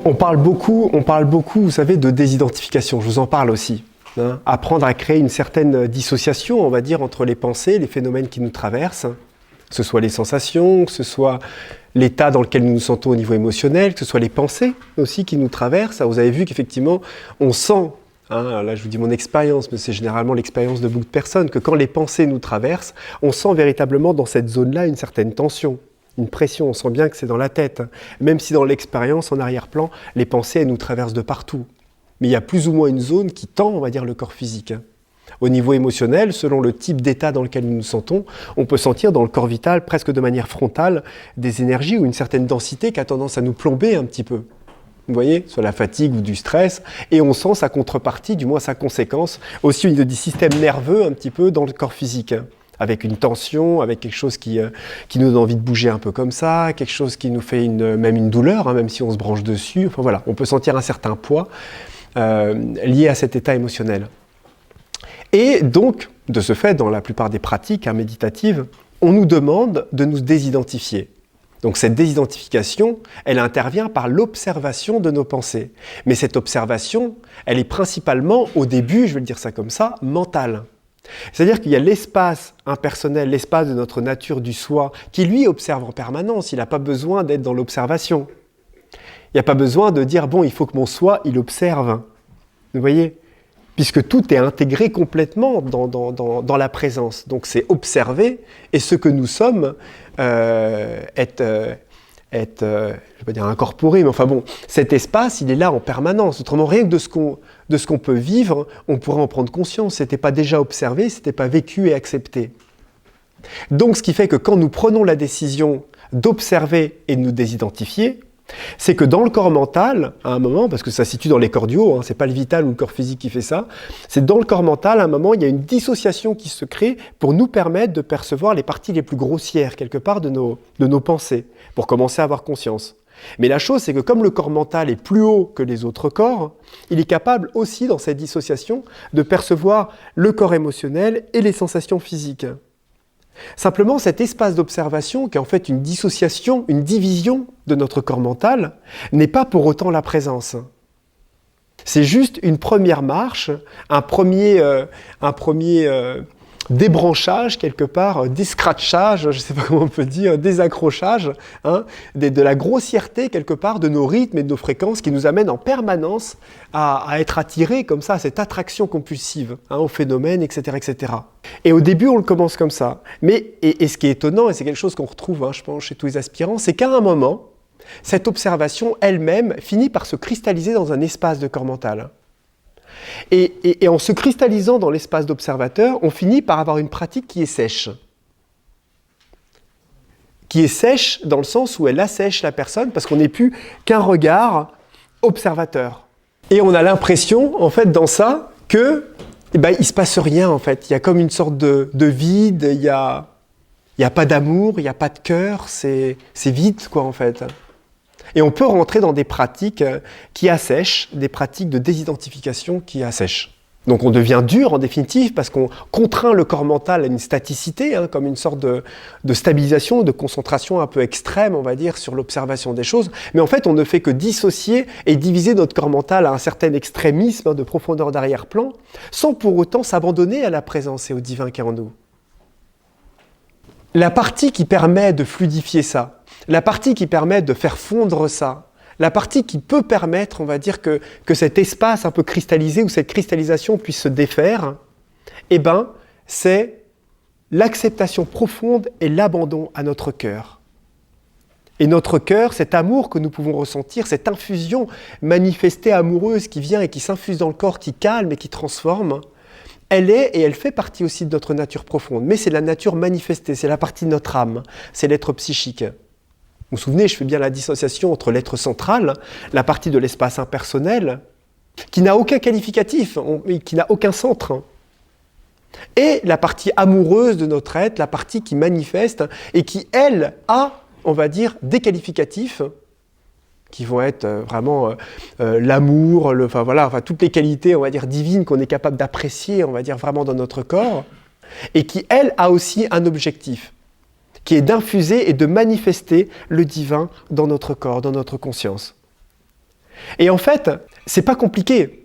On parle beaucoup, vous savez, de désidentification. Je vous en parle aussi. Hein. Apprendre à créer une certaine dissociation, on va dire, entre les pensées, les phénomènes qui nous traversent, que ce soit les sensations, que ce soit l'état dans lequel nous nous sentons au niveau émotionnel, que ce soit les pensées aussi qui nous traversent. Alors, vous avez vu qu'effectivement, on sent, hein, là je vous dis mon expérience, mais c'est généralement l'expérience de beaucoup de personnes, que quand les pensées nous traversent, on sent véritablement dans cette zone-là une certaine tension. Une pression, on sent bien que c'est dans la tête. Même si dans l'expérience, en arrière-plan, les pensées, elles nous traversent de partout. Mais il y a plus ou moins une zone qui tend, on va dire, le corps physique. Au niveau émotionnel, selon le type d'état dans lequel nous nous sentons, on peut sentir dans le corps vital, presque de manière frontale, des énergies ou une certaine densité qui a tendance à nous plomber un petit peu. Vous voyez, soit la fatigue ou du stress, et on sent sa contrepartie, du moins sa conséquence, aussi au niveau du système nerveux un petit peu dans le corps physique. Avec une tension, avec quelque chose qui nous donne envie de bouger un peu comme ça, quelque chose qui nous fait même une douleur, hein, même si on se branche dessus. Enfin voilà, on peut sentir un certain poids lié à cet état émotionnel. Et donc, de ce fait, dans la plupart des pratiques méditatives, on nous demande de nous désidentifier. Donc cette désidentification, elle intervient par l'observation de nos pensées. Mais cette observation, elle est principalement, au début, je vais le dire ça comme ça, mentale. C'est-à-dire qu'il y a l'espace impersonnel, l'espace de notre nature du soi, qui lui observe en permanence, il n'a pas besoin d'être dans l'observation. Il n'y a pas besoin de dire, bon, il faut que mon soi, il observe. Vous voyez ? Puisque tout est intégré complètement dans la présence. Donc c'est observer, et ce que nous sommes est je ne vais pas dire incorporé, mais enfin bon, cet espace, il est là en permanence. Autrement, rien que de ce qu'on peut vivre, on pourrait en prendre conscience. Ce n'était pas déjà observé, ce n'était pas vécu et accepté. Donc, ce qui fait que quand nous prenons la décision d'observer et de nous désidentifier, c'est que dans le corps mental, à un moment, parce que ça se situe dans les corps du haut, c'est pas le vital ou le corps physique qui fait ça, c'est dans le corps mental, à un moment, il y a une dissociation qui se crée pour nous permettre de percevoir les parties les plus grossières, quelque part, de nos pensées, pour commencer à avoir conscience. Mais la chose, c'est que comme le corps mental est plus haut que les autres corps, il est capable aussi, dans cette dissociation, de percevoir le corps émotionnel et les sensations physiques. Simplement, cet espace d'observation, qui est en fait une dissociation, une division de notre corps mental, n'est pas pour autant la présence. C'est juste une première marche, un premier débranchage quelque part, descratchage, je ne sais pas comment on peut dire, désaccrochage, de la grossièreté quelque part de nos rythmes et de nos fréquences qui nous amènent en permanence à être attirés comme ça, à cette attraction compulsive, au phénomène, etc., etc. Et au début, on le commence comme ça. Mais, et ce qui est étonnant, et c'est quelque chose qu'on retrouve, je pense, chez tous les aspirants, c'est qu'à un moment, cette observation elle-même finit par se cristalliser dans un espace de corps mental. Et en se cristallisant dans l'espace d'observateur, on finit par avoir une pratique qui est sèche. Qui est sèche dans le sens où elle assèche la personne, parce qu'on n'est plus qu'un regard observateur. Et on a l'impression, en fait, dans ça, que il ne se passe rien, en fait. Il y a comme une sorte de vide, il n'y a pas d'amour, il n'y a pas de cœur, c'est vide, quoi, en fait. Et on peut rentrer dans des pratiques qui assèchent, des pratiques de désidentification qui assèchent. Donc on devient dur en définitive parce qu'on contraint le corps mental à une staticité, comme une sorte de stabilisation, de concentration un peu extrême, on va dire, sur l'observation des choses. Mais en fait, on ne fait que dissocier et diviser notre corps mental à un certain extrémisme de profondeur d'arrière-plan, sans pour autant s'abandonner à la présence et au divin qui est en nous. La partie qui permet de fluidifier ça, la partie qui permet de faire fondre ça, la partie qui peut permettre, on va dire, que cet espace un peu cristallisé ou cette cristallisation puisse se défaire, c'est l'acceptation profonde et l'abandon à notre cœur. Et notre cœur, cet amour que nous pouvons ressentir, cette infusion manifestée amoureuse qui vient et qui s'infuse dans le corps, qui calme et qui transforme, elle est et elle fait partie aussi de notre nature profonde. Mais c'est la nature manifestée, c'est la partie de notre âme, c'est l'être psychique. Vous vous souvenez, je fais bien la dissociation entre l'être central, la partie de l'espace impersonnel, qui n'a aucun qualificatif, qui n'a aucun centre, et la partie amoureuse de notre être, la partie qui manifeste et qui, elle, a, on va dire, des qualificatifs qui vont être vraiment l'amour, toutes les qualités, on va dire, divines qu'on est capable d'apprécier, on va dire, vraiment dans notre corps, et qui, elle, a aussi un objectif, qui est d'infuser et de manifester le divin dans notre corps, dans notre conscience. Et en fait, c'est pas compliqué.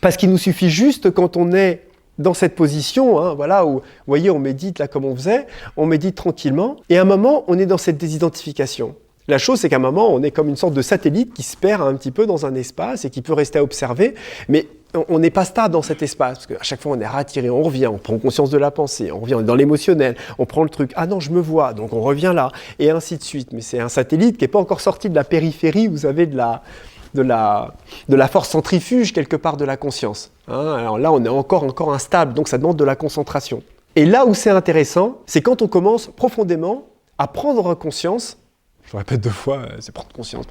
Parce qu'il nous suffit juste, quand on est dans cette position, hein, voilà, où, vous voyez, on médite là comme on faisait, on médite tranquillement, et à un moment, on est dans cette désidentification. La chose, c'est qu'à un moment, on est comme une sorte de satellite qui se perd un petit peu dans un espace et qui peut rester à observer, mais on n'est pas stable dans cet espace, parce qu'à chaque fois, on est rattiré, on revient, on prend conscience de la pensée, on revient, on est dans l'émotionnel, on prend le truc, ah non, je me vois, donc on revient là, et ainsi de suite. Mais c'est un satellite qui n'est pas encore sorti de la périphérie, vous savez, de la force centrifuge quelque part de la conscience. Hein, alors là, on est encore instable, donc ça demande de la concentration. Et là où c'est intéressant, c'est quand on commence profondément à prendre conscience, je le répète 2 fois, c'est prendre conscience,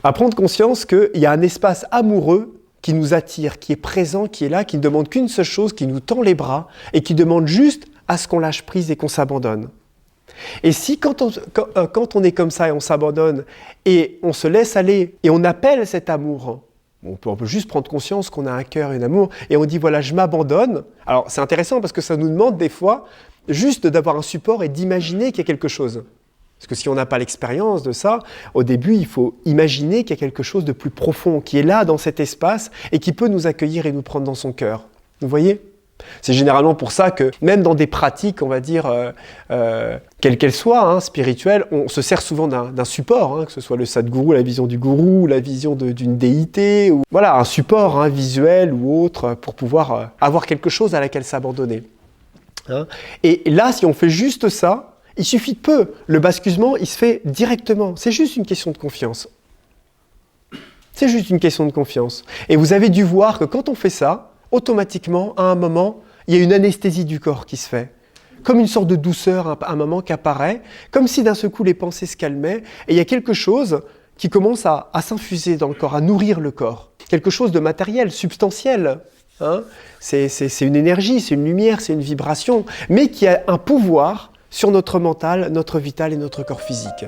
à prendre conscience qu'il y a un espace amoureux qui nous attire, qui est présent, qui est là, qui ne demande qu'une seule chose, qui nous tend les bras et qui demande juste à ce qu'on lâche prise et qu'on s'abandonne. Et si quand on est comme ça et on s'abandonne et on se laisse aller et on appelle cet amour, on peut juste prendre conscience qu'on a un cœur et un amour et on dit voilà, je m'abandonne. Alors c'est intéressant parce que ça nous demande des fois juste d'avoir un support et d'imaginer qu'il y a quelque chose. Parce que si on n'a pas l'expérience de ça, au début, il faut imaginer qu'il y a quelque chose de plus profond, qui est là dans cet espace et qui peut nous accueillir et nous prendre dans son cœur. Vous voyez ? C'est généralement pour ça que, même dans des pratiques, on va dire, quelles qu'elles soient, hein, spirituelles, on se sert souvent d'un support, hein, que ce soit le sadguru, la vision du gourou, la vision d'une déité, ou voilà, un support hein, visuel ou autre pour pouvoir avoir quelque chose à laquelle s'abandonner. Hein. Et là, si on fait juste ça, il suffit de peu. Le basculement, il se fait directement. C'est juste une question de confiance. C'est juste une question de confiance. Et vous avez dû voir que quand on fait ça, automatiquement, à un moment, il y a une anesthésie du corps qui se fait. Comme une sorte de douceur, à un moment qui apparaît, comme si d'un seul coup les pensées se calmaient, et il y a quelque chose qui commence à s'infuser dans le corps, à nourrir le corps. Quelque chose de matériel, substantiel. Hein, c'est une énergie, c'est une lumière, c'est une vibration, mais qui a un pouvoir sur notre mental, notre vital et notre corps physique.